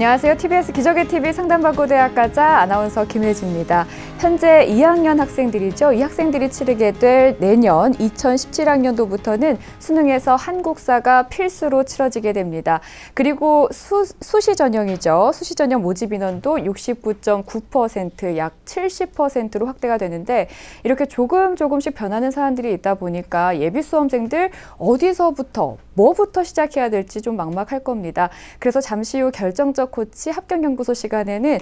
안녕하세요. TBS 기적의 TV 상담받고 대학가자 아나운서 김혜지입니다. 현재 2학년 학생들이죠. 이 학생들이 치르게 될 내년 2017학년도부터는 수능에서 한국사가 필수로 치러지게 됩니다. 그리고 수시 전형이죠. 수시 전형 모집 인원도 69.9%, 약 70%로 확대가 되는데 이렇게 조금씩 변하는 사안들이 있다 보니까 예비 수험생들 어디서부터 뭐부터 시작해야 될지 좀 막막할 겁니다. 그래서 잠시 후 결정적 코치 합격연구소 시간에는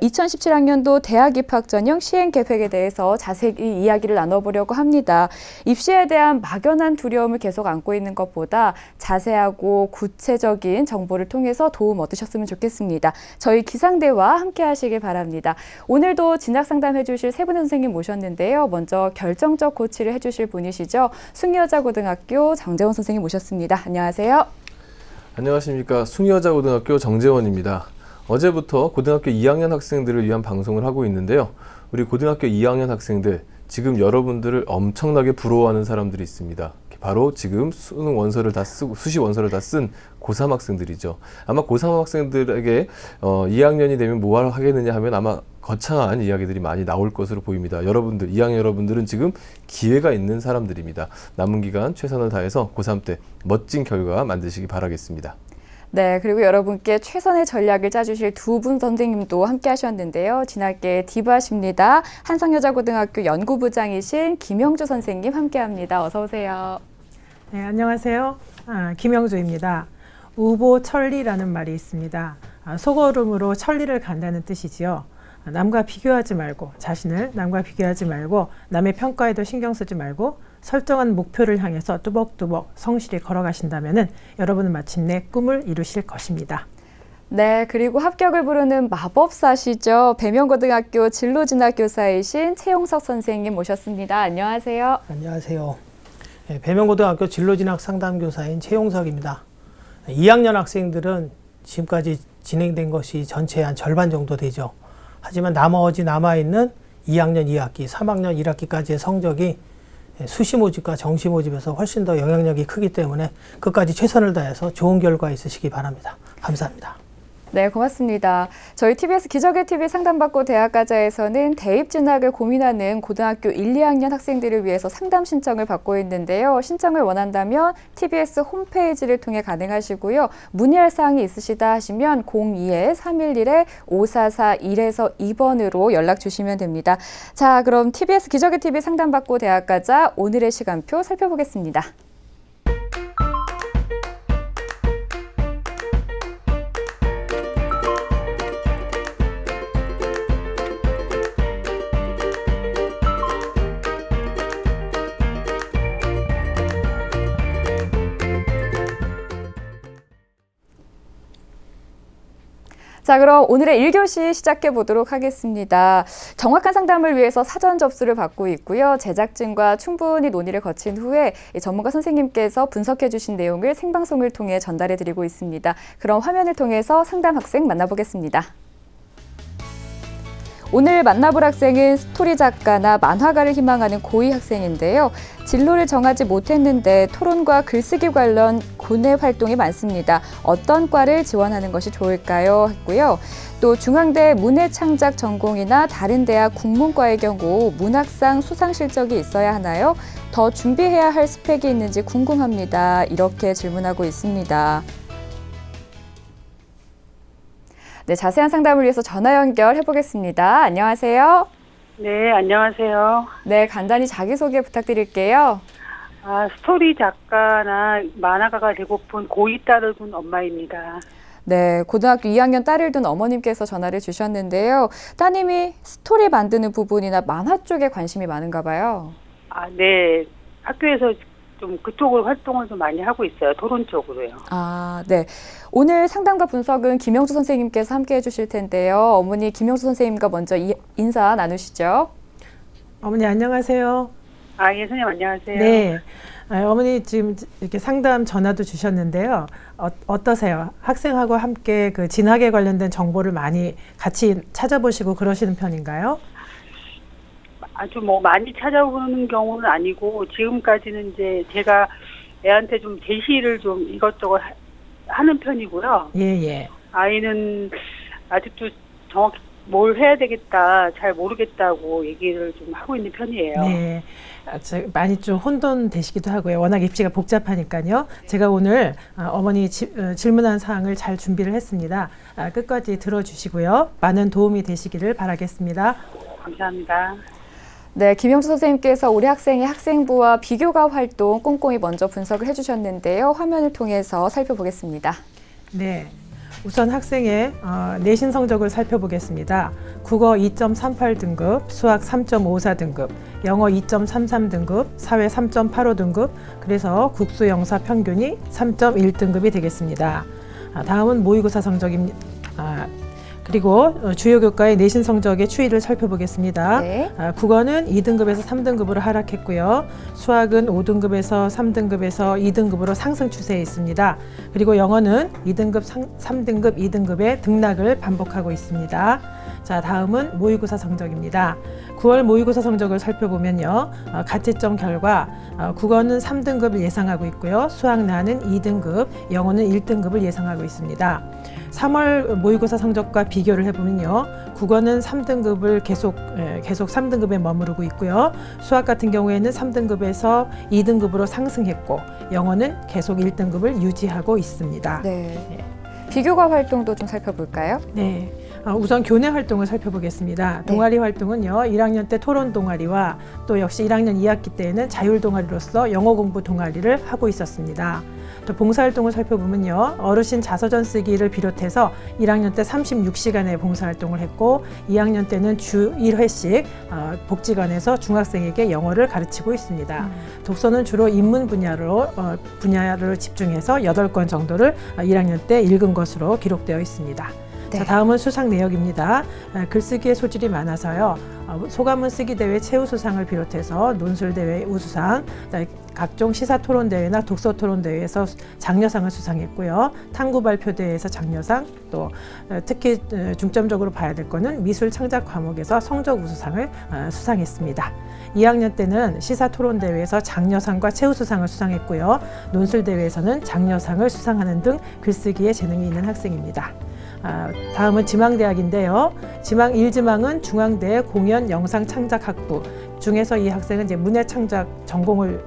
2017학년도 대학 입학 전형 시행 계획에 대해서 자세히 이야기를 나눠보려고 합니다. 입시에 대한 막연한 두려움을 계속 안고 있는 것보다 자세하고 구체적인 정보를 통해서 도움 얻으셨으면 좋겠습니다. 저희 기상대와 함께 하시길 바랍니다. 오늘도 진학 상담해 주실 세 분의 선생님 모셨는데요. 먼저 결정적 코치를 해주실 분이시죠. 숭여자고등학교 정재원 선생님 모셨습니다. 안녕하세요. 안녕하십니까. 숭여자고등학교 정재원입니다. 어제부터 고등학교 2학년 학생들을 위한 방송을 하고 있는데요. 우리 고등학교 2학년 학생들, 지금 여러분들을 엄청나게 부러워하는 사람들이 있습니다. 바로 지금 수능 원서를 다 쓰고 수시 원서를 다 쓴 고3 학생들이죠. 아마 고3 학생들에게 2학년이 되면 뭘 하겠느냐 하면 아마 거창한 이야기들이 많이 나올 것으로 보입니다. 여러분들, 2학년 여러분들은 지금 기회가 있는 사람들입니다. 남은 기간 최선을 다해서 고3 때 멋진 결과 만드시기 바라겠습니다. 네, 그리고 여러분께 최선의 전략을 짜주실 두 분 선생님도 함께 하셨는데요. 진학계 디바십니다. 한성여자고등학교 연구부장이신 김영주 선생님 함께합니다. 어서 오세요. 네, 안녕하세요. 김영주입니다. 우보천리라는 말이 있습니다. 속어름으로 천리를 간다는 뜻이지요. 남과 비교하지 말고, 자신을 남과 비교하지 말고, 남의 평가에도 신경 쓰지 말고 설정한 목표를 향해서 뚜벅뚜벅 성실히 걸어가신다면 여러분은 마침내 꿈을 이루실 것입니다. 네, 그리고 합격을 부르는 마법사시죠. 배명고등학교 진로진학교사이신 최용석 선생님 모셨습니다. 안녕하세요. 안녕하세요. 네, 배명고등학교 진로진학 상담교사인 최용석입니다. 2학년 학생들은 지금까지 진행된 것이 전체의 한 절반 정도 되죠. 하지만 나머지 남아있는 2학년 2학기, 3학년 1학기까지의 성적이 수시 모집과 정시 모집에서 훨씬 더 영향력이 크기 때문에 끝까지 최선을 다해서 좋은 결과 있으시기 바랍니다. 감사합니다. 네, 고맙습니다. 저희 TBS 기적의 TV 상담받고 대학가자에서는 대입 진학을 고민하는 고등학교 1, 2학년 학생들을 위해서 상담 신청을 받고 있는데요. 신청을 원한다면 TBS 홈페이지를 통해 가능하시고요. 문의할 사항이 있으시다 하시면 02-311-5441에서 2번으로 연락 주시면 됩니다. 자, 그럼 TBS 기적의 TV 상담받고 대학가자 오늘의 시간표 살펴보겠습니다. 자, 그럼 오늘의 1교시 시작해 보도록 하겠습니다. 정확한 상담을 위해서 사전 접수를 받고 있고요. 제작진과 충분히 논의를 거친 후에 전문가 선생님께서 분석해 주신 내용을 생방송을 통해 전달해 드리고 있습니다. 그럼 화면을 통해서 상담 학생 만나보겠습니다. 오늘 만나볼 학생은 스토리 작가나 만화가를 희망하는 고2 학생인데요. 진로를 정하지 못했는데 토론과 글쓰기 관련 교내 활동이 많습니다. 어떤 과를 지원하는 것이 좋을까요? 했고요. 또 중앙대 문해창작 전공이나 다른 대학 국문과의 경우 문학상 수상 실적이 있어야 하나요? 더 준비해야 할 스펙이 있는지 궁금합니다. 이렇게 질문하고 있습니다. 네, 자세한 상담을 위해서 전화 연결해 보겠습니다. 안녕하세요. 네, 안녕하세요. 네, 간단히 자기소개 부탁드릴게요. 스토리 작가나 만화가가 되고픈 고2 딸을 둔 엄마입니다. 네, 고등학교 2학년 딸을 둔 어머님께서 전화를 주셨는데요. 따님이 스토리 만드는 부분이나 만화 쪽에 관심이 많은가 봐요. 네. 학교에서 좀 그쪽으로 활동을 좀 많이 하고 있어요. 토론 쪽으로요. 네. 오늘 상담과 분석은 김영주 선생님께서 함께 해주실 텐데요. 어머니 김영주 선생님과 먼저 인사 나누시죠. 어머니 안녕하세요. 예, 선생님 안녕하세요. 네. 어머니 지금 이렇게 상담 전화도 주셨는데요. 어떠세요? 학생하고 함께 그 진학에 관련된 정보를 많이 같이 찾아보시고 그러시는 편인가요? 아주 많이 찾아보는 경우는 아니고 지금까지는 이제 제가 애한테 좀 제시를 좀 이것저것 하는 편이고요. 예. 아이는 아직도 정확히 뭘 해야 되겠다, 잘 모르겠다고 얘기를 좀 하고 있는 편이에요. 네. 많이 좀 혼돈되시기도 하고요. 워낙 입시가 복잡하니까요. 제가 오늘 어머니 질문한 사항을 잘 준비를 했습니다. 끝까지 들어주시고요. 많은 도움이 되시기를 바라겠습니다. 감사합니다. 네, 김영주 선생님께서 우리 학생의 학생부와 비교과 활동 꼼꼼히 먼저 분석을 해주셨는데요. 화면을 통해서 살펴보겠습니다. 네. 우선 학생의 내신 성적을 살펴보겠습니다. 국어 2.38등급, 수학 3.54등급, 영어 2.33등급, 사회 3.85등급, 그래서 국수 영사 평균이 3.1등급이 되겠습니다. 다음은 모의고사 성적입니다. 그리고 주요 교과의 내신 성적의 추이를 살펴보겠습니다. 네. 국어는 2등급에서 3등급으로 하락했고요. 수학은 5등급에서 3등급에서 2등급으로 상승 추세에 있습니다. 그리고 영어는 2등급, 3등급, 2등급의 등락을 반복하고 있습니다. 자, 다음은 모의고사 성적입니다. 9월 모의고사 성적을 살펴보면요. 가채점 결과 국어는 3등급을 예상하고 있고요. 수학 나는 2등급, 영어는 1등급을 예상하고 있습니다. 3월 모의고사 성적과 비교를 해보면요. 국어는 3등급을 계속 3등급에 머무르고 있고요. 수학 같은 경우에는 3등급에서 2등급으로 상승했고 영어는 계속 1등급을 유지하고 있습니다. 네. 비교과 활동도 좀 살펴볼까요? 네. 우선 교내 활동을 살펴보겠습니다. 동아리 활동은요, 1학년 때 토론 동아리와 또 역시 1학년 2학기 때에는 자율 동아리로서 영어 공부 동아리를 하고 있었습니다. 또 봉사활동을 살펴보면요, 어르신 자서전 쓰기를 비롯해서 1학년 때 36시간의 봉사활동을 했고 2학년 때는 주 1회씩 복지관에서 중학생에게 영어를 가르치고 있습니다. 독서는 주로 인문 분야를 집중해서 8권 정도를 1학년 때 읽은 것으로 기록되어 있습니다. 네. 자, 다음은 수상 내역입니다. 글쓰기의 소질이 많아서요. 소감문 쓰기 대회 최우수상을 비롯해서 논술대회 우수상, 각종 시사토론대회나 독서토론대회에서 장려상을 수상했고요. 탐구발표대회에서 장려상, 또 특히 중점적으로 봐야 될 거는 미술창작 과목에서 성적 우수상을 수상했습니다. 2학년 때는 시사토론대회에서 장려상과 최우수상을 수상했고요. 논술대회에서는 장려상을 수상하는 등 글쓰기에 재능이 있는 학생입니다. 다음은 지망대학인데요. 지망 1지망은 중앙대 공연 영상 창작학부 중에서 이 학생은 이제 문해창작 전공을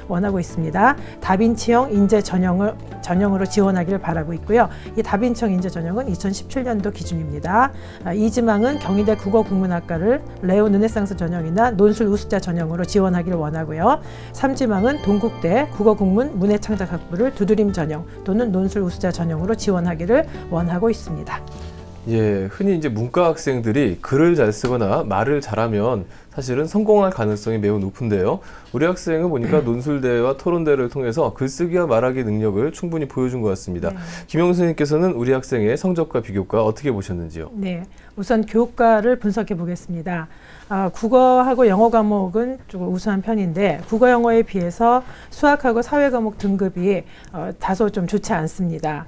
원하고 있습니다. 다빈치형 인재 전형으로 지원하기를 바라고 있고요. 이 다빈치형 인재 전형은 2017년도 기준입니다. 2지망은 경희대 국어국문학과를 레오 르네상스 전형이나 논술 우수자 전형으로 지원하기를 원하고요. 3지망은 동국대 국어국문 문해창작학부를 두드림 전형 또는 논술 우수자 전형으로 지원하기를 원하고 있습니다. 예, 흔히 이제 문과 학생들이 글을 잘 쓰거나 말을 잘하면 사실은 성공할 가능성이 매우 높은데요. 우리 학생은 보니까 논술대회와 토론대회를 통해서 글쓰기와 말하기 능력을 충분히 보여준 것 같습니다. 김영수 선생님께서는 우리 학생의 성적과 비교과 어떻게 보셨는지요? 네, 우선 교과를 분석해 보겠습니다. 국어하고 영어 과목은 조금 우수한 편인데 국어 영어에 비해서 수학하고 사회 과목 등급이 다소 좀 좋지 않습니다.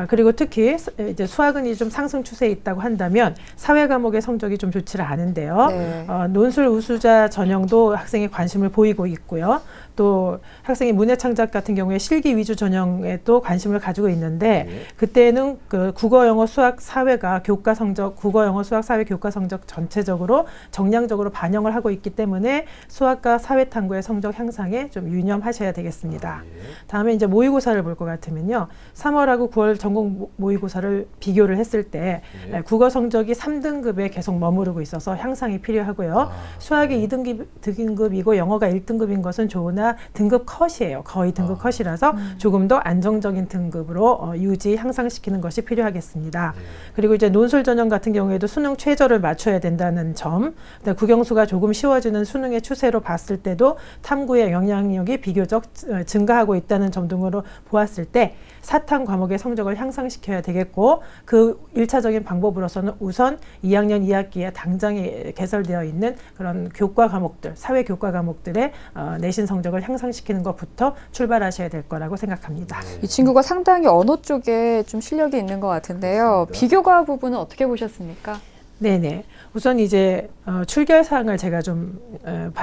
그리고 특히 이제 수학은 좀 상승 추세에 있다고 한다면 사회 과목의 성적이 좀 좋지를 않은데요. 네. 논술 우수자 전형도 학생이 관심을 보이고 있고요. 또 학생이 문해창작 같은 경우에 실기 위주 전형에 또 관심을 가지고 있는데 그때는 그 국어, 영어, 수학, 사회가 교과 성적, 국어, 영어, 수학, 사회 교과 성적 전체적으로 정량적으로 반영을 하고 있기 때문에 수학과 사회 탐구의 성적 향상에 좀 유념하셔야 되겠습니다. 다음에 이제 모의고사를 볼 것 같으면요. 3월하고 9월 전공 모의고사를 비교를 했을 때 국어 성적이 3등급에 계속 머무르고 있어서 향상이 필요하고요. 수학이 2등급이고 영어가 1등급인 것은 좋으나 등급 컷이에요. 거의 등급 컷이라서 조금 더 안정적인 등급으로 유지, 향상시키는 것이 필요하겠습니다. 그리고 이제 논술 전형 같은 경우에도 수능 최저를 맞춰야 된다는 점, 국영수가 조금 쉬워지는 수능의 추세로 봤을 때도 탐구의 영향력이 비교적 증가하고 있다는 점 등으로 보았을 때 사탐 과목의 성적을 향상시켜야 되겠고 그 1차적인 방법으로서는 우선 2학년 2학기에 당장에 개설되어 있는 그런 교과 과목들, 사회 교과 과목들의 내신 성적을 향상시키는 것부터 출발하셔야 될 거라고 생각합니다. 이 친구가 상당히 언어 쪽에 좀 실력이 있는 것 같은데요. 비교과 부분은 어떻게 보셨습니까? 네네. 우선 이제 출결 사항을 제가 좀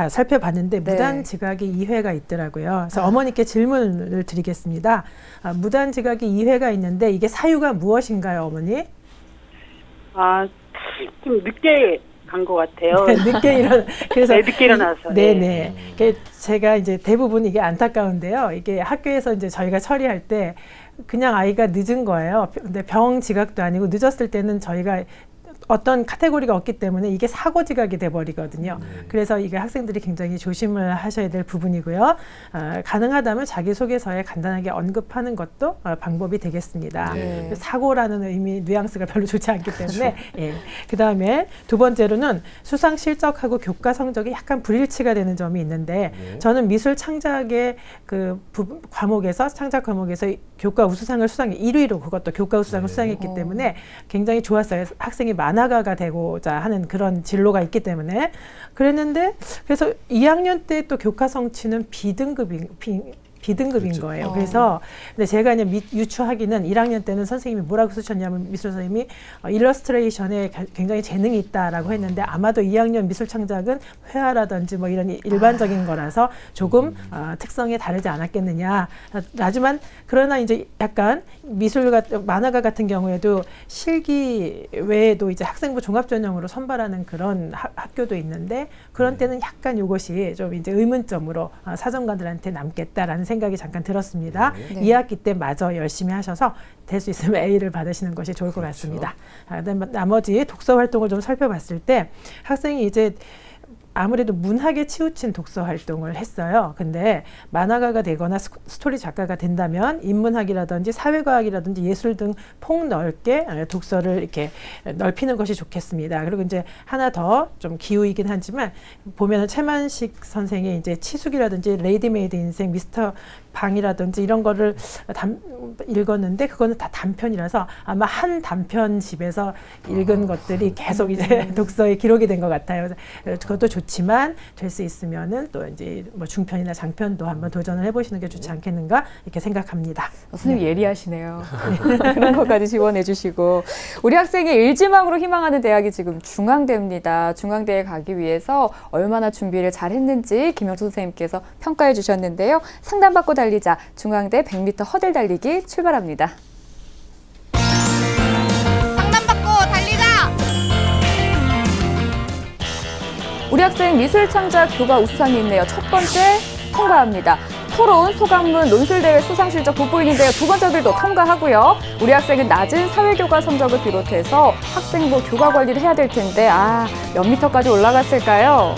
살펴봤는데 네. 무단 지각이 2회가 있더라고요. 그래서 어머니께 질문을 드리겠습니다. 무단 지각이 2회가 있는데 이게 사유가 무엇인가요, 어머니? 좀 늦게 간 것 같아요. 그래서 네, 늦게 일어나서. 네네. 제가 이제 대부분 이게 안타까운데요. 이게 학교에서 이제 저희가 처리할 때 그냥 아이가 늦은 거예요. 근데 병 지각도 아니고 늦었을 때는 저희가 어떤 카테고리가 없기 때문에 이게 사고 지각이 돼버리거든요. 그래서 이게 학생들이 굉장히 조심을 하셔야 될 부분이고요. 가능하다면 자기소개서에 간단하게 언급하는 것도 방법이 되겠습니다. 네. 사고라는 의미, 뉘앙스가 별로 좋지 않기 때문에. 예. 그 다음에 두 번째로는 수상 실적하고 교과 성적이 약간 불일치가 되는 점이 있는데 저는 미술 창작의 과목에서 창작 과목에서 교과 우수상을 수상해 1위로 그것도 교과 우수상을 수상했기 때문에 굉장히 좋았어요. 학생이 만화가가 되고자 하는 그런 진로가 있기 때문에 그랬는데 그래서 2학년 때 또 교과 성취는 비등급인 그렇죠. 거예요. 그래서 근데 제가 이제 유추하기는 1학년 때는 선생님이 뭐라고 쓰셨냐면 미술 선생님이 일러스트레이션에 굉장히 재능이 있다라고 했는데 아마도 2학년 미술 창작은 회화라든지 뭐 이런 일반적인 거라서 조금 특성이 다르지 않았겠느냐. 하지만 그러나 이제 약간 미술가 만화가 같은 경우에도 실기 외에도 이제 학생부 종합전형으로 선발하는 그런 학교도 있는데 그런 때는 약간 이것이 좀 이제 의문점으로 사정관들한테 남겠다라는 생각이 잠깐 들었습니다. 네. 2학기 때 마저 열심히 하셔서 될 수 있으면 A를 받으시는 것이 좋을 것 같습니다. 그다음에 나머지 독서 활동을 좀 살펴봤을 때 학생이 이제 아무래도 문학에 치우친 독서 활동을 했어요. 근데 만화가가 되거나 스토리 작가가 된다면 인문학이라든지 사회과학이라든지 예술 등 폭넓게 독서를 이렇게 넓히는 것이 좋겠습니다. 그리고 이제 하나 더 좀 기우이긴 하지만 보면은 최만식 선생의 이제 치숙이라든지 레이디메이드 인생, 미스터 방이라든지 이런 거를 읽었는데 그거는 다 단편이라서 아마 한 단편집에서 읽은 것들이 계속 이제 독서에 기록이 된 것 같아요. 그것도 좋지만 될 수 있으면은 또 이제 뭐 중편이나 장편도 한번 도전을 해보시는 게 좋지 않겠는가 이렇게 생각합니다. 선생님 예리하시네요. 그런 것까지 지원해 주시고 우리 학생이 일지망으로 희망하는 대학이 지금 중앙대입니다. 중앙대에 가기 위해서 얼마나 준비를 잘했는지 김영수 선생님께서 평가해 주셨는데요. 상담받고 달리자 중앙대 100m 허들 달리기 출발합니다. 상담받고 달리자! 우리 학생 미술창작 교과 우수상이 있네요. 첫 번째 통과합니다. 토론, 소감문, 논술대회 수상실적 돋보이는데요. 두 번째들도 통과하고요. 우리 학생은 낮은 사회교과 성적을 비롯해서 학생부 교과 관리를 해야 될 텐데 몇 미터까지 올라갔을까요?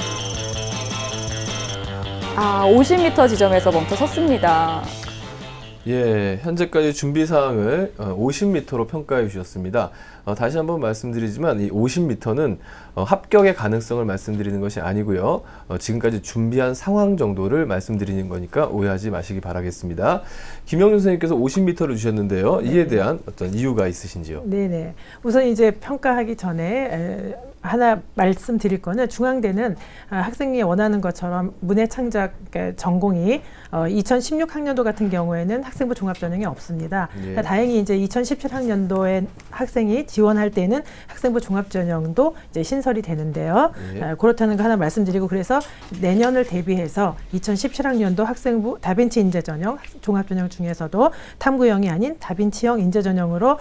50m 지점에서 멈춰 섰습니다. 예, 현재까지 준비 사항을 50m로 평가해 주셨습니다. 다시 한번 말씀드리지만 이 50m는 합격의 가능성을 말씀드리는 것이 아니고요. 지금까지 준비한 상황 정도를 말씀드리는 거니까 오해하지 마시기 바라겠습니다. 김영준 선생님께서 50m를 주셨는데요. 이에 대한 어떤 이유가 있으신지요? 네네. 우선 이제 평가하기 전에 하나 말씀드릴 거는 중앙대는 학생이 원하는 것처럼 문해창작 전공이 2016학년도 같은 경우에는 학생부 종합전형이 없습니다. 예. 다행히 이제 2017학년도에 학생이 지원할 때는 학생부 종합전형도 이제 신설이 되는데요. 예. 그렇다는 거 하나 말씀드리고 그래서 내년을 대비해서 2017학년도 학생부 다빈치 인재전형 종합전형 중에서도 탐구형이 아닌 다빈치형 인재전형으로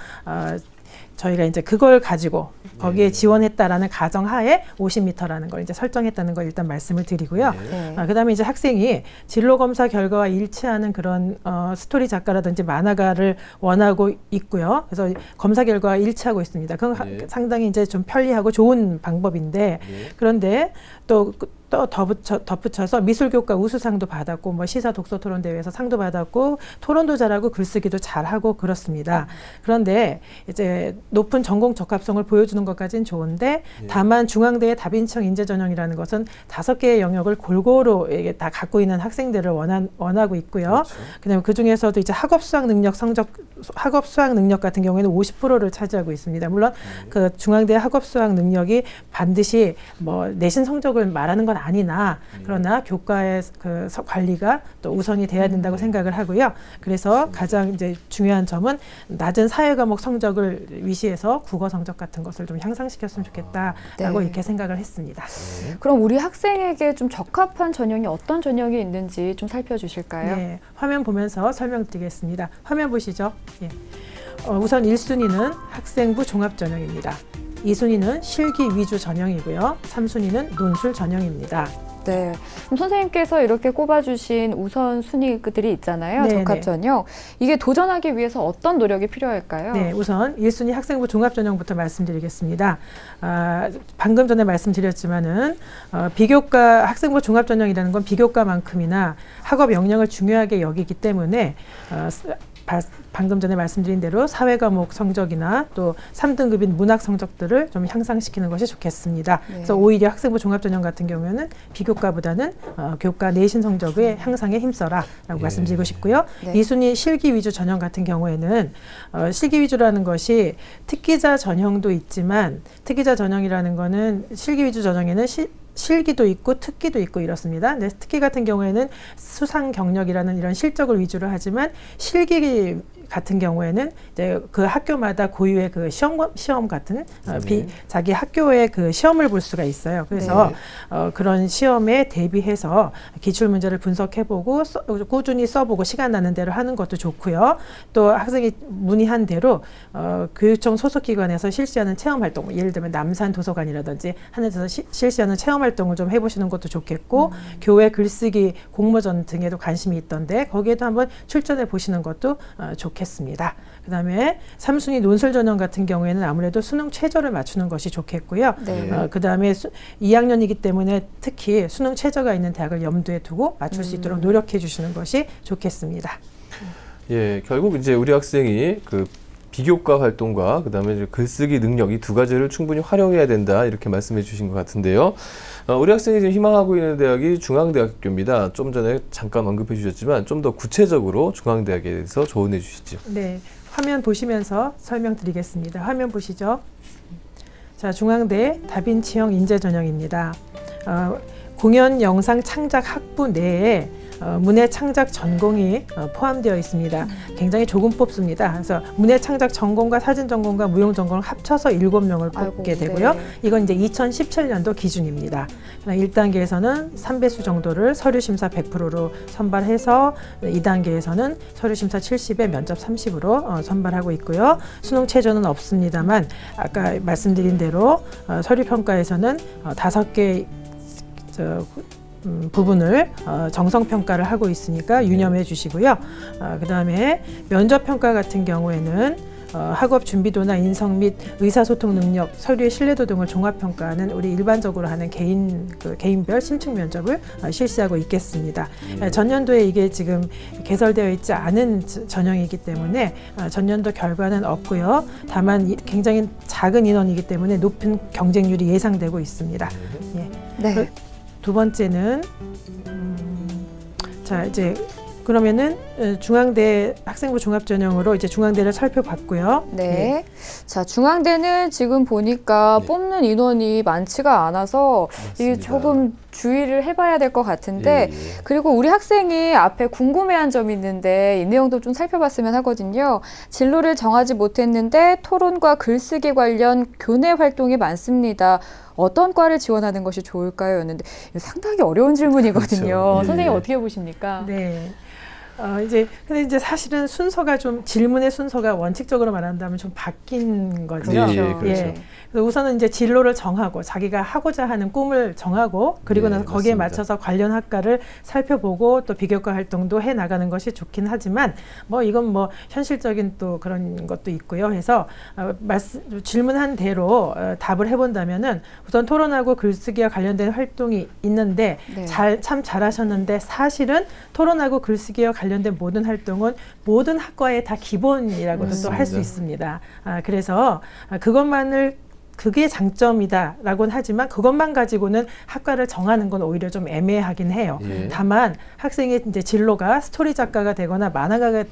저희가 이제 그걸 가지고 거기에 지원했다라는 가정하에 50m라는 걸 이제 설정했다는 걸 일단 말씀을 드리고요. 네. 그다음에 이제 학생이 진로 검사 결과와 일치하는 그런 스토리 작가라든지 만화가를 원하고 있고요. 그래서 검사 결과와 일치하고 있습니다. 그건 네. 상당히 이제 좀 편리하고 좋은 방법인데 그런데 또 덧붙여서 미술교과 우수상도 받았고 뭐 시사 독서 토론 대회에서 상도 받았고 토론도 잘하고 글쓰기도 잘하고 그렇습니다. 그런데 이제 높은 전공 적합성을 보여주는 것까지는 좋은데 다만 중앙대의 다빈치형 인재전형이라는 것은 5개의 영역을 골고루 이게 다 갖고 있는 학생들을 원하고 있고요. 그렇죠. 그다음에 그 중에서도 이제 학업 수학 능력 같은 경우에는 50%를 차지하고 있습니다. 물론 그 중앙대 학업 수학 능력이 반드시 뭐 내신 성적을 말하는 건 아니나 그러나 교과의 그 관리가 또 우선이 돼야 된다고 생각을 하고요. 그래서 가장 이제 중요한 점은 낮은 사회 과목 성적을 위시해서 국어 성적 같은 것을 좀 향상시켰으면 좋겠다라고 네. 이렇게 생각을 했습니다. 그럼 우리 학생에게 좀 적합한 전형이 어떤 전형이 있는지 좀 살펴주실까요? 네, 화면 보면서 설명드리겠습니다. 화면 보시죠. 예. 우선 1순위는 학생부 종합 전형입니다. 2순위는 실기 위주 전형이고요. 3순위는 논술 전형입니다. 네. 그럼 선생님께서 이렇게 꼽아주신 우선순위들이 있잖아요. 네, 적합 네. 전형. 이게 도전하기 위해서 어떤 노력이 필요할까요? 네, 우선 1순위 학생부 종합 전형부터 말씀드리겠습니다. 방금 전에 말씀드렸지만은 비교과 학생부 종합 전형이라는 건 비교과만큼이나 학업 역량을 중요하게 여기기 때문에 방금 전에 말씀드린 대로 사회 과목 성적이나 또 3등급인 문학 성적들을 좀 향상시키는 것이 좋겠습니다. 네. 그래서 오히려 학생부 종합 전형 같은 경우에는 비교과보다는 교과 내신 성적의 향상에 힘써라라고 예. 말씀드리고 싶고요. 네. 2순위 실기 위주 전형 같은 경우에는 실기 위주라는 것이 특기자 전형도 있지만 특기자 전형이라는 거는 실기 위주 전형에는 실기도 있고 특기도 있고 이렇습니다. 근데 특기 같은 경우에는 수상 경력이라는 이런 실적을 위주로 하지만 실기 같은 경우에는 이제 그 학교마다 고유의 그 시험 같은 자기 학교의 그 시험을 볼 수가 있어요. 그래서 그런 시험에 대비해서 기출 문제를 분석해보고 꾸준히 써보고 시간 나는 대로 하는 것도 좋고요. 또 학생이 문의한 대로 교육청 소속기관에서 실시하는 체험 활동, 예를 들면 남산 도서관이라든지 하는 데서 실시하는 체험 활동을 좀 해보시는 것도 좋겠고 교회 글쓰기 공모전 등에도 관심이 있던데 거기에도 한번 출전해 보시는 것도 좋겠습니다. 그다음에 3순위 논술 전형 같은 경우에는 아무래도 수능 최저를 맞추는 것이 좋겠고요. 네. 그다음에 2학년이기 때문에 특히 수능 최저가 있는 대학을 염두에 두고 맞출 수 있도록 노력해 주시는 것이 좋겠습니다. 예, 결국 이제 우리 학생이 그 비교과 활동과 그다음에 이제 글쓰기 능력 이 두 가지를 충분히 활용해야 된다 이렇게 말씀해 주신 것 같은데요. 우리 학생이 지금 희망하고 있는 대학이 중앙대학교입니다. 좀 전에 잠깐 언급해 주셨지만 좀 더 구체적으로 중앙대학에 대해서 조언해 주시죠. 네, 화면 보시면서 설명드리겠습니다. 화면 보시죠. 자, 중앙대 다빈치형 인재 전형입니다. 공연 영상 창작 학부 내에 문해 창작 전공이 포함되어 있습니다. 굉장히 조금 뽑습니다. 그래서 문해 창작 전공과 사진 전공과 무용 전공을 합쳐서 7명을 뽑게 되고요. 네. 이건 이제 2017년도 기준입니다. 1단계에서는 3배수 정도를 서류 심사 100%로 선발해서 2단계에서는 서류 심사 70에 면접 30으로 선발하고 있고요. 수능 최저는 없습니다만 아까 말씀드린 대로 서류 평가에서는 5개 부분을 정성평가를 하고 있으니까 유념해 주시고요. 그 다음에 면접평가 같은 경우에는 학업 준비도나 인성 및 의사소통 능력, 서류의 신뢰도 등을 종합평가하는 우리 일반적으로 하는 개인별 심층 면접을 실시하고 있겠습니다. 전년도에 이게 지금 개설되어 있지 않은 전형이기 때문에 전년도 결과는 없고요. 다만 굉장히 작은 인원이기 때문에 높은 경쟁률이 예상되고 있습니다. 예. 네. 두 번째는 자 이제 그러면은 중앙대 학생부 종합 전형으로 이제 중앙대를 살펴봤고요. 네. 자, 중앙대는 지금 보니까 네. 뽑는 인원이 많지가 않아서 이게 맞습니다. 조금 주의를 해봐야 될 것 같은데 예, 예. 그리고 우리 학생이 앞에 궁금해한 점이 있는데 이 내용도 좀 살펴봤으면 하거든요. 진로를 정하지 못했는데 토론과 글쓰기 관련 교내 활동이 많습니다. 어떤 과를 지원하는 것이 좋을까요? 였는데 이거 상당히 어려운 질문이거든요. 그렇죠. 예, 선생님 예. 어떻게 보십니까? 네. 근데 이제 사실은 순서가 좀 질문의 순서가 원칙적으로 말한다면 좀 바뀐 거죠. 예, 예, 그렇죠. 그래서 우선은 이제 진로를 정하고 자기가 하고자 하는 꿈을 정하고 그리고 네, 나서 거기에 맞습니다. 맞춰서 관련 학과를 살펴보고 또 비교과 활동도 해 나가는 것이 좋긴 하지만 뭐 이건 뭐 현실적인 또 그런 것도 있고요. 해서 질문한 대로 답을 해본다면은 우선 토론하고 글쓰기와 관련된 활동이 있는데 네. 참 잘하셨는데 사실은 토론하고 글쓰기와 관련된 모든 활동은 모든 학과의 다 기본이라고도 또 할 수 맞습니다. 있습니다. 그래서 그것만을 그게 장점이다라고는 하지만 그것만 가지고는 학과를 정하는 건 오히려 좀 애매하긴 해요. 예. 다만 학생의 이제 진로가 스토리 작가가 되거나 만화가가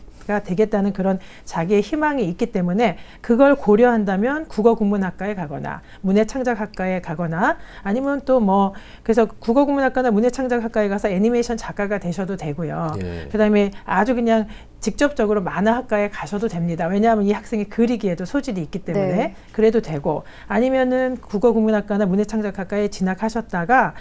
되겠다는 그런 자기의 희망이 있기 때문에 그걸 고려한다면 국어국문학과에 가거나 문해창작학과에 가거나 아니면 또 뭐 그래서 국어국문학과나 문해창작학과에 가서 애니메이션 작가가 되셔도 되고요. 예. 그다음에 아주 그냥 직접적으로 만화학과에 가셔도 됩니다. 왜냐하면 이 학생이 그리기에도 소질이 있기 때문에 네. 그래도 되고 아니면은 국어국문학과나 문해창작학과에 진학하셨다가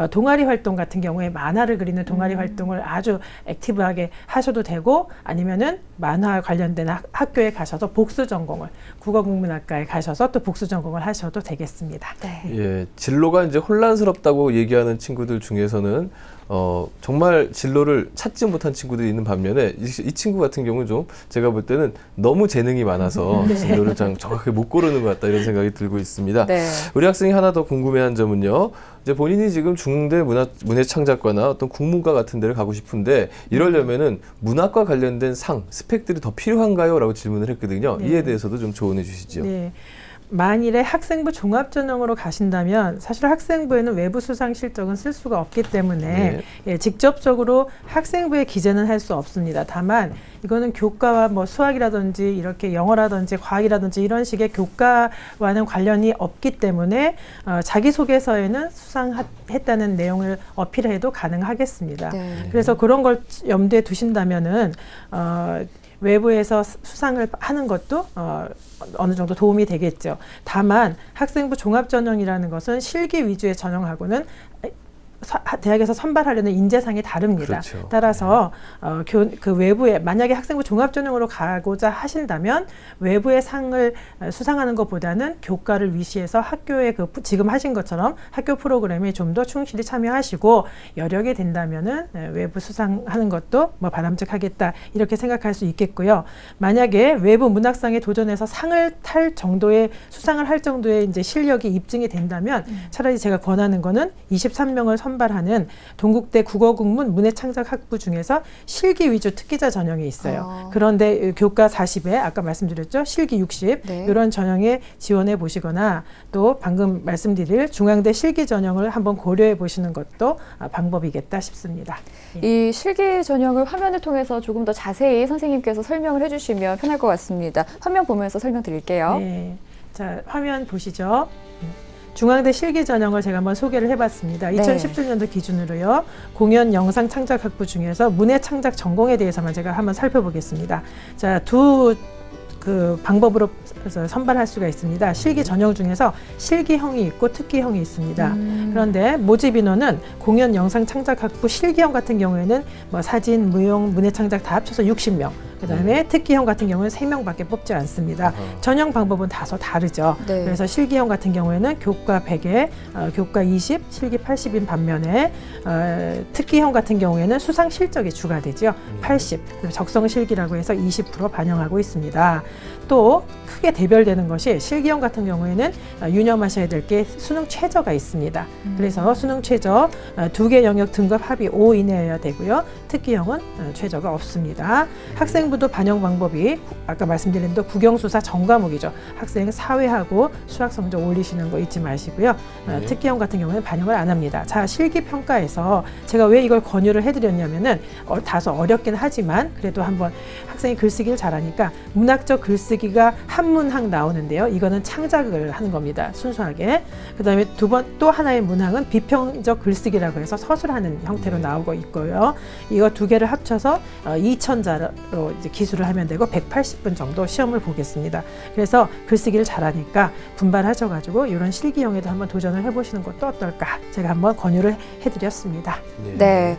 동아리 활동 같은 경우에 만화를 그리는 동아리 활동을 아주 액티브하게 하셔도 되고 아니면은 만화 관련된 학교에 가셔서 복수 전공을 국어국문학과에 가셔서 또 복수 전공을 하셔도 되겠습니다. 네. 예, 진로가 이제 혼란스럽다고 얘기하는 친구들 중에서는 정말 진로를 찾지 못한 친구들이 있는 반면에 이 친구 같은 경우는 좀 제가 볼 때는 너무 재능이 많아서 네. 진로를 정확하게 못 고르는 것 같다 이런 생각이 들고 있습니다. 네. 우리 학생이 하나 더 궁금해한 점은요. 이제 본인이 지금 중대 문해창작과나 어떤 국문과 같은 데를 가고 싶은데 이러려면은 문학과 관련된 상, 스펙들이 더 필요한가요? 라고 질문을 했거든요. 네. 이에 대해서도 좀 조언해 주시죠. 네. 만일에 학생부 종합전형으로 가신다면 사실 학생부에는 외부 수상 실적은 쓸 수가 없기 때문에 네. 예, 직접적으로 학생부에 기재는 할 수 없습니다. 다만 이거는 교과와 뭐 수학이라든지 이렇게 영어라든지 과학이라든지 이런 식의 교과와는 관련이 없기 때문에 자기소개서에는 수상했다는 내용을 어필해도 가능하겠습니다. 네. 그래서 그런 걸 염두에 두신다면은 외부에서 수상을 하는 것도 어느 정도 도움이 되겠죠. 다만 학생부 종합전형이라는 것은 실기 위주의 전형하고는 대학에서 선발하려는 인재상이 다릅니다. 그렇죠. 따라서 그 외부에 만약에 학생부 종합전형으로 가고자 하신다면 외부의 상을 수상하는 것보다는 교과를 위시해서 학교의 그 지금 하신 것처럼 학교 프로그램에 좀 더 충실히 참여하시고 여력이 된다면은 외부 수상하는 것도 뭐 바람직하겠다 이렇게 생각할 수 있겠고요. 만약에 외부 문학상에 도전해서 상을 탈 정도의 수상을 할 정도의 이제 실력이 입증이 된다면 차라리 제가 권하는 거는 23명을 선발하는 동국대 국어국문 문해창작학부 중에서 실기 위주 특기자 전형이 있어요. 그런데 교과 40에 아까 말씀드렸죠. 실기 60 네. 이런 전형에 지원해 보시거나 또 방금 말씀드릴 중앙대 실기 전형을 한번 고려해 보시는 것도 방법이겠다 싶습니다. 이 실기 전형을 화면을 통해서 조금 더 자세히 선생님께서 설명을 해주시면 편할 것 같습니다. 화면 보면서 설명드릴게요. 네. 자, 화면 보시죠. 중앙대 실기 전형을 제가 한번 소개를 해봤습니다. 2017년도 기준으로요. 공연 영상 창작학부 중에서 문해창작 전공에 대해서만 제가 한번 살펴보겠습니다. 자, 그 방법으로 선발할 수가 있습니다. 실기 전형 중에서 실기형이 있고 특기형이 있습니다. 그런데 모집 인원은 공연 영상 창작학부 실기형 같은 경우에는 뭐 사진, 무용, 문해창작 다 합쳐서 60명. 그다음에 특기형 같은 경우는 3명밖에 뽑지 않습니다. 전형 방법은 다소 다르죠. 네. 그래서 실기형 같은 경우에는 교과 100에 교과 20, 실기 80인 반면에 특기형 같은 경우에는 수상 실적이 추가되죠. 80, 적성 실기라고 해서 20% 반영하고 있습니다. 또 크게 대별되는 것이 실기형 같은 경우에는 유념하셔야 될 게 수능 최저가 있습니다. 그래서 수능 최저 2개 영역 등급 합이 5 이내여야 되고요. 특기형은 최저가 없습니다. 학생부도 반영 방법이 아까 말씀드린 대로 국영수사 전과목이죠. 학생 사회하고 수학 성적 올리시는 거 잊지 마시고요. 특기형 같은 경우는 반영을 안 합니다. 자, 실기평가에서 제가 왜 이걸 권유를 해드렸냐면은 다소 어렵긴 하지만 그래도 한번 학생이 글쓰기를 잘하니까 문학적 글쓰기가 한 문항 나오는데요. 이거는 창작을 하는 겁니다. 순수하게. 그 다음에 또 하나의 문항은 비평적 글쓰기라고 해서 서술하는 형태로 나오고 있고요. 이거 두 개를 합쳐서 2,000자로 이제 기술을 하면 되고 180분 정도 시험을 보겠습니다. 그래서 글쓰기를 잘하니까 분발하셔가지고 이런 실기형에도 한번 도전을 해보시는 것도 어떨까 제가 한번 권유를 해드렸습니다. 네.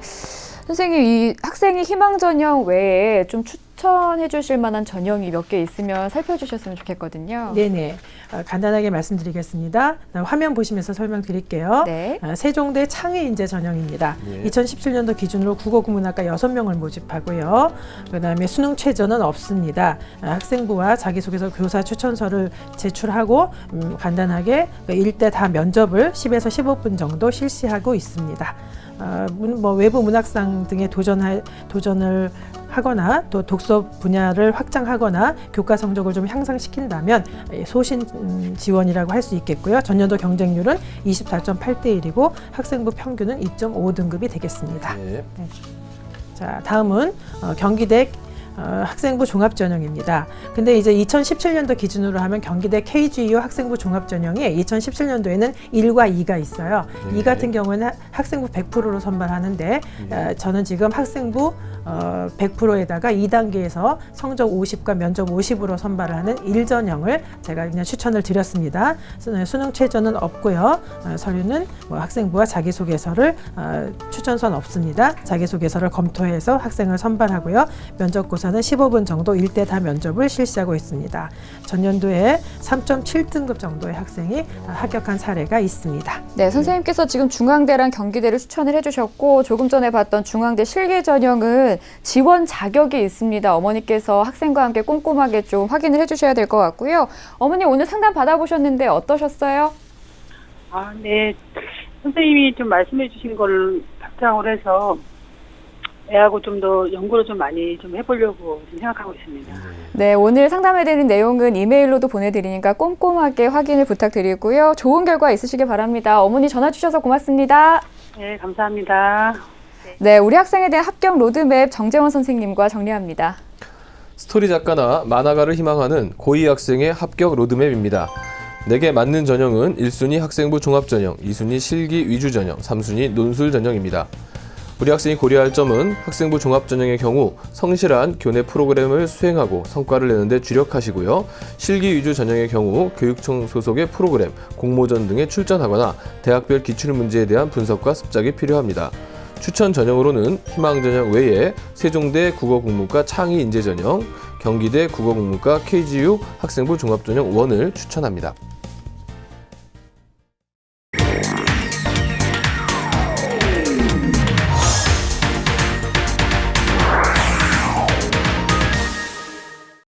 선생님, 이 학생이 희망 전형 외에 좀 추천해 주실 만한 전형이 몇 개 있으면 살펴주셨으면 좋겠거든요. 네네. 간단하게 말씀드리겠습니다. 화면 보시면서 설명드릴게요. 네. 세종대 창의인재 전형입니다. 네. 2017년도 기준으로 국어국문학과 6명을 모집하고요. 그다음에 수능 최저는 없습니다. 학생부와 자기소개서 교사 추천서를 제출하고 간단하게 일대 다 면접을 10에서 15분 정도 실시하고 있습니다. 뭐 외부 문학상 등에 도전을 하거나 또 독서 분야를 확장하거나 교과 성적을 좀 향상시킨다면 소신 지원이라고 할 수 있겠고요. 전년도 경쟁률은 24.8대 1이고 학생부 평균은 2.5등급이 되겠습니다. 네. 자, 다음은 경기대 학생부 종합전형입니다. 근데 이제 2017년도 기준으로 하면 경기대 KGU 학생부 종합전형이 2017년도에는 1과 2가 있어요. 네. 2 같은 경우에는 학생부 100%로 선발하는데 저는 지금 학생부 100%에다가 2단계에서 성적 50과 면접 50으로 선발을 하는 1전형을 제가 그냥 추천을 드렸습니다. 수능 최저는 없고요. 서류는 뭐 학생부와 자기소개서를 추천서는 없습니다. 자기소개서를 검토해서 학생을 선발하고요. 면접고사는 15분 정도 1대4 면접을 실시하고 있습니다. 전년도에 3.7등급 정도의 학생이 합격한 사례가 있습니다. 네, 선생님께서 지금 중앙대랑 경기대를 추천을 해주셨고 조금 전에 봤던 중앙대 실기전형은 지원 자격이 있습니다. 어머니께서 학생과 함께 꼼꼼하게 좀 확인을 해주셔야 될 것 같고요. 어머니 오늘 상담 받아보셨는데 어떠셨어요? 네. 선생님이 좀 말씀해 주신 걸 바탕으로 해서 애하고 좀 더 연구를 좀 많이 좀 해보려고 좀 생각하고 있습니다. 네, 오늘 상담해드린 내용은 이메일로도 보내드리니까 꼼꼼하게 확인을 부탁드리고요. 좋은 결과 있으시길 바랍니다. 어머니 전화 주셔서 고맙습니다. 네, 감사합니다. 네, 우리 학생에 대한 합격 로드맵 정재원 선생님과 정리합니다. 스토리 작가나 만화가를 희망하는 고2 학생의 합격 로드맵입니다. 내게 맞는 전형은 1순위 학생부 종합전형, 2순위 실기 위주 전형, 3순위 논술 전형입니다. 우리 학생이 고려할 점은 학생부 종합전형의 경우 성실한 교내 프로그램을 수행하고 성과를 내는 데 주력하시고요. 실기 위주 전형의 경우 교육청 소속의 프로그램, 공모전 등에 출전하거나 대학별 기출문제에 대한 분석과 습작이 필요합니다. 추천 전형으로는 희망전형 외에 세종대 국어국문과 창의인재전형, 경기대 국어국문과 KGU 학생부 종합전형 1을 추천합니다.